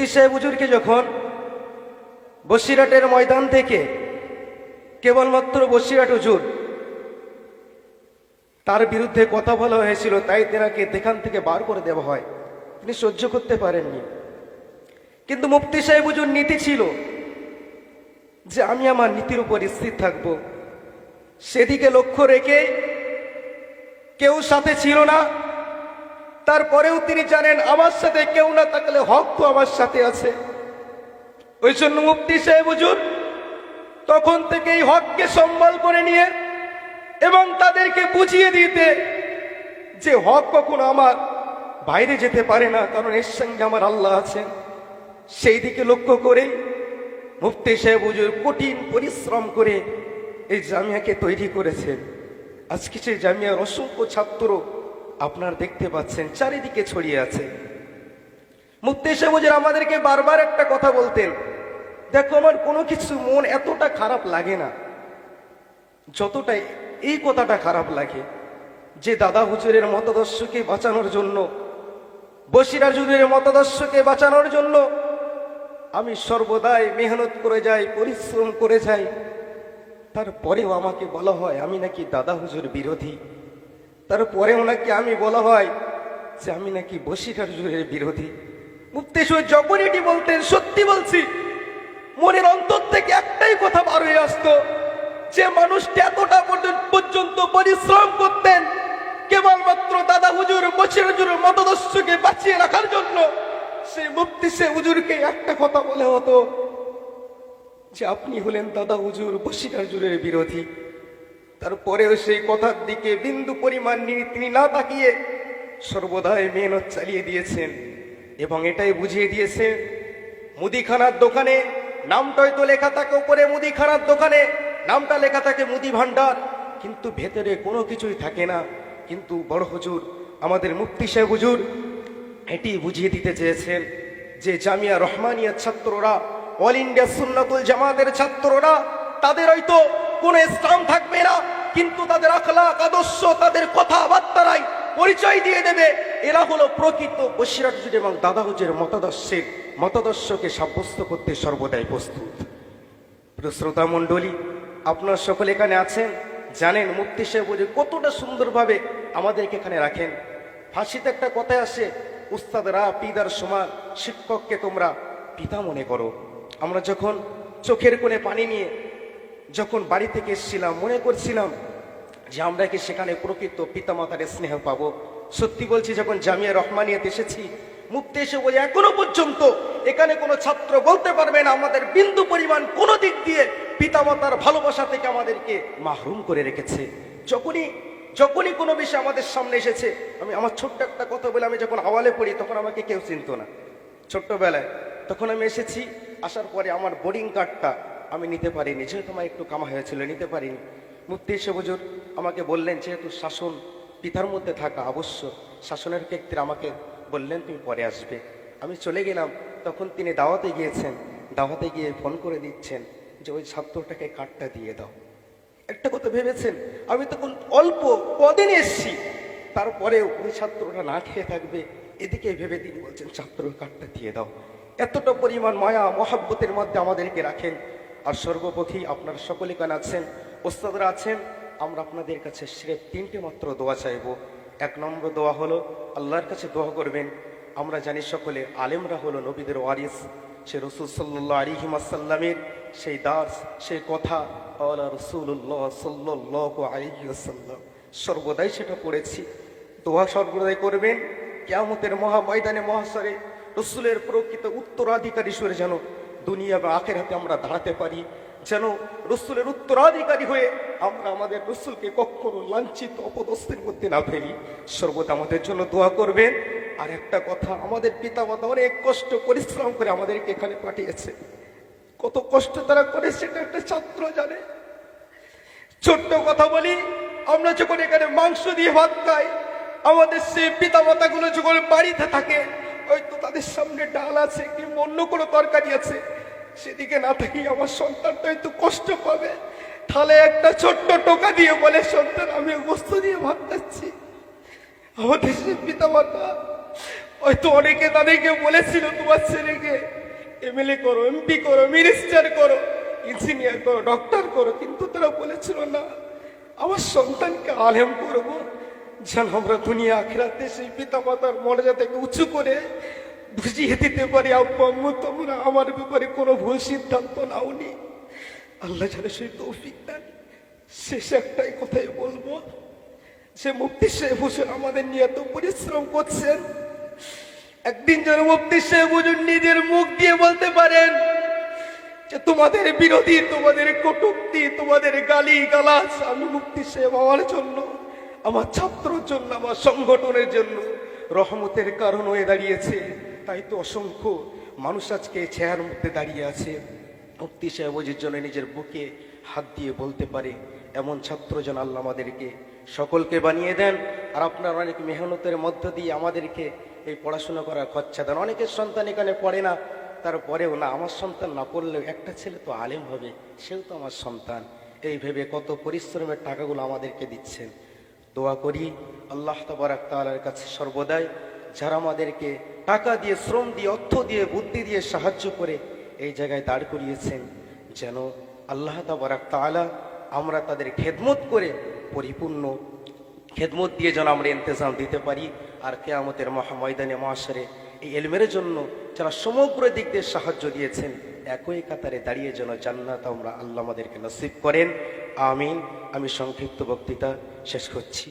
মুফতি সাহেব হুজুরকে যখন বসিরহাটের ময়দান থেকে কেবলমাত্র বসিরহাট হুজুর তার বিরুদ্ধে কথা বলা হয়েছিল, তাই তেনাকে এখান থেকে বার করে দেওয়া হয়। তিনি সহ্য করতে পারেননি। কিন্তু মুফতি সাহেব হুজুর নীতি ছিল যে আমি আমার নীতির উপর স্থির থাকব। সেদিকে লক্ষ্য রেখে কেউ সাথে ছিল না, তারপরেও তিনি জানেন আমার সাথে কেউ না থাকলে হক তো আমার সাথে আছে। ওই জন্য মুফতি সাহেব হুজুর তখন থেকে এই হককে সম্বল করে নিয়ে এবং তাদেরকে বুঝিয়ে দিতে যে হক কখনো আমার বাইরে যেতে পারে না, কারণ এর সঙ্গে আমার আল্লাহ আছেন। সেই দিকে লক্ষ্য করে মুফতি সাহেব হুজুর কঠিন পরিশ্রম করে এই জামিয়াকে তৈরি করেছেন। আজকে সেই জামিয়ার অসংখ্য ছাত্র আপনারা দেখতে পাচ্ছেন চারিদিকে ছড়িয়ে আছে। মুফতি সাহেব হুজুর আমাদেরকে বারবার একটা কথা বলতেন, দেখো আমার কোনো কিছু মন এতটা খারাপ লাগে না যতটা এই কথাটা খারাপ লাগে যে দাদা হুজুরের মতাদর্শকে বাঁচানোর জন্য, বসিরহাট হুজুরের মতাদর্শকে বাঁচানোর জন্য আমি সর্বদাই মেহনত করে যাই, পরিশ্রম করে যাই, তারপরেও আমাকে বলা হয় আমি নাকি দাদা হুজুর বিরোধী। তারপরেও নাকি আমি বলা হয় যে আমি নাকি বসিরহাট হুজুরের বিরোধী। মুফতি সাহেব যখন এটি বলতেন, সত্যি বলছি মনের অন্তর থেকে একটাই কথা বার হয়ে আসতো, যে মানুষটি এতটা পর্যন্ত পরিশ্রম করতেন কেবলমাত্র দাদা হুজুর বসিরহাট হুজুরের মতাদর্শকে বাঁচিয়ে রাখার জন্য, সেই মুফতি সাহেব হুজুরকে একটা কথা বলে হতো যে আপনি হলেন দাদা হুজুর বসিরহাট হুজুরের বিরোধী। তারপরেও সেই কথার দিকে বিন্দু পরিমাণ তিনি না তাকিয়ে সর্বদাই মেহনত চালিয়ে দিয়েছেন এবং এটাই বুঝিয়ে দিয়েছে মুদিখানার দোকানে নামটা হয়তো লেখা থাকে উপরে, মুদিখানার দোকানে নামটা লেখা থাকে মুদি ভান্ডার, কিন্তু ভেতরে কোনো কিছুই থাকে না। কিন্তু বড় হুজুর আমাদের মুফতি সাহেব হুজুর এটি বুঝিয়ে দিতে চেয়েছেন যে জামিয়া রহমানিয়ার ছাত্ররা, অল ইন্ডিয়া সুন্নাতুল জামাতের ছাত্ররা, তাদের হয়তো কোনো ইসলাম থাকবে না, কিন্তু তাদের আখলাক আদর্শ, তাদের কথাবার্তারাই পরিচয় দিয়ে দেবে এরা হলো প্রকৃত বসিরহাট হুজুর এবং দাদা হুজুরের মতাদর্শকে সাব্যস্ত করতে সর্বদাই প্রস্তুত। প্রিয় শ্রোতা মণ্ডলী, আপনার সকলে এখানে আছেন, জানেন মুফতি সাহেব হুজুর কতটা সুন্দরভাবে আমাদেরকে এখানে রাখেন। ফাঁসিতে একটা কথায় আসে, উস্তাদরা পিতার সমান, শিক্ষককে তোমরা পিতা মনে করো। আমরা যখন চোখের কোণে পানি নিয়ে যখন বাড়ি থেকে এসেছিলাম, মনে করছিলাম যে আমরা কি সেখানে প্রকৃত পিতামাতার স্নেহ পাবো। সত্যি বলছি, যখন জামিয়া রহমানিয়াতে এসেছি, মুফতি এসে বলে এখনো পর্যন্ত এখানে কোনো ছাত্র বলতে পারবে না আমাদের বিন্দু পরিমাণ কোনো দিক দিয়ে পিতামাতার ভালোবাসা থেকে আমাদেরকে মাহরুম করে রেখেছে। যখনই কোনো বিষয় আমাদের সামনে এসেছে, আমি আমার ছোট্ট একটা কথা বলে, আমি যখন আওয়ালে পড়ি তখন আমাকে কেউ চিনত না ছোট্টবেলায়। তখন আমি এসেছি, আসার পরে আমার বোর্ডিং কার্ডটা আমি নিতে পারিনি, যেহেতু আমার একটু কামা হয়েছিল, নিতে পারিনি। মুফতি সাহেব হুজুর আমাকে বললেন যেহেতু শাসন পিতার মধ্যে থাকা আবশ্যক, শাসনের ক্ষেত্রে আমাকে বললেন তুমি পরে আসবে। আমি চলে গেলাম, তখন তিনি দাওয়াতে গিয়েছেন, দাওয়াতে গিয়ে ফোন করে দিচ্ছেন যে ওই ছাত্রটাকে কার্ডটা দিয়ে দাও। একটা কথা ভেবেছেন, আমি তখন অল্প কদিন এসছি, তারপরে ওই ছাত্রটা না খেয়ে থাকবে, এদিকে ভেবে তিনি বলছেন ছাত্রর কার্ডটা দিয়ে দাও। এতটা পরিমাণ মায়া মহাব্বতের মধ্যে আমাদেরকে রাখেন। আর সর্বপ্রথি আপনারা সকলে কেন আছেন, ওস্তাদরা আছেন, আমরা আপনাদের কাছে সিরেফ তিনটে মাত্র দোয়া চাইব। এক নম্বর দোয়া হলো আল্লাহর কাছে দোয়া করবেন। আমরা জানি সকলে আলেমরা হলো নবীদের ওয়ারিস, সে রসুল সাল্লাল্লাহু আলাইহি ওয়াসাল্লামের সেই দাস, সেই কথা আলা রাসূলুল্লাহ সাল্লাল্লাহু আলাইহি ওয়াসাল্লাম, সর্বদাই সেটা পড়েছি। দোয়া সর্বদাই করবেন কিয়ামতের মহা ময়দানে মহাশরে রসুলের প্রকৃত উত্তরাধিকারী সুরে যেন দুনিয়া বা আখিরাতে আমরা দাঁড়াতে পারি, যেন রসুলের উত্তরাধিকারী হয়ে আমরা আমাদের রসুলকে কখনো লাঞ্ছিত অপদস্থের মধ্যে না ফেলি। সর্বদা আমাদের জন্য দোয়া করবেন। আর একটা কথা, আমাদের পিতামাতা অনেক কষ্ট পরিশ্রম করে আমাদেরকে এখানে পাঠিয়েছে, কত কষ্ট তারা করে সেটা একটা ছাত্র জানে। ছোট্ট কথা বলি, আমরা যখন এখানে মাংস দিয়ে ভাত খাই, আমাদের সেই পিতামাতাগুলো যখন বাড়িতে থাকে, হয়তো তাদের সামনে ডাল আছে কিংবা অন্য কোনো তরকারি আছে, সেদিকে না থাকি আমার সন্তানটা একটু কষ্ট পাবে, তাহলে একটা ছোট্ট টোকা দিয়ে বলে সন্তান আমি গোস্ত দিয়ে ভাত খাচ্ছি। আমাদের সে পিতামাতা হয়তো অনেকে তাদেরকে বলেছিল তোমার ছেলেকে এমএলএ করো, এমপি করো, মিনিস্টার করো, ইঞ্জিনিয়ার করো, ডক্টর করো, কিন্তু তারা বলেছিল না, আমার সন্তানকে আলেম করব, যেন আমরা দুনিয়া আখিরাতে সেই পিতা মাতার মর্যাদাকে উঁচু করে বুঝিয়ে দিতে পারি, আব্বু আম্মু তোমরা আমার ব্যাপারে কোনো ভুল সিদ্ধান্ত নাওনি। আল্লাহ যেন সেই তৌফিক দেন। শেষ একটাই কথাই বলবো, যে মুফতি সাহেব হোসেন আমাদের নিয়ে এত পরিশ্রম করছেন, একদিন যেন মুফতি সাহেব হুজুর নিজের মুখ দিয়ে বলতে পারেন যে তোমাদের বিরোধী, তোমাদের কটূক্তি, তোমাদের গালি গালাজ আমি মুফতি সাহেব আমার জন্য, আমার ছাত্রর জন্য, আমার সংগঠনের জন্য রহমতের কারণ হয়ে দাঁড়িয়েছে। তাই তো অসংখ্য মানুষ আজকে চেয়ার মধ্যে দাঁড়িয়ে আছে। মুফতি সাহেব হুজুর জন্য নিজের বুকে হাত দিয়ে বলতে পারে, এমন ছাত্র যেন আল্লাহ আমাদেরকে সকলকে বানিয়ে দেন। আর আপনার অনেক মেহনতের মধ্য দিয়ে আমাদেরকে এই পড়াশোনা করার খরচা দেন। অনেকের সন্তান এখানে পড়ে না, তারপরেও না, আমার সন্তান না পড়লেও একটা ছেলে তো আলেম হবে, সেও তো আমার সন্তান, এই ভেবে কত পরিশ্রমের টাকাগুলো আমাদেরকে দিচ্ছেন। দোয়া করি আল্লাহ তাবারাক তাআলার কাছে সর্বদাই যারা আমাদেরকে টাকা দিয়ে, শ্রম দিয়ে, অর্থ দিয়ে, বুদ্ধি দিয়ে সাহায্য করে এই জায়গায় দাঁড় করিয়েছেন, যেন আল্লাহ তাবারাক তাআলা আমরা তাদের খেদমত করে পরিপূর্ণ খেদমত দিয়ে যেন আমরা ইন্তজাম দিতে পারি। আর কিয়ামতের মহাময়দানে মাশরে এই ইলমের জন্য যারা সমগ্র দিক দিয়ে সাহায্য দিয়েছেন, একই কাতারে দাঁড়িয়ে যেন জান্নাত আমরা আল্লাহ আমাদেরকে নসিব করেন। আমিন। আমি সংক্ষিপ্ত বক্তৃতা শেষ করছি।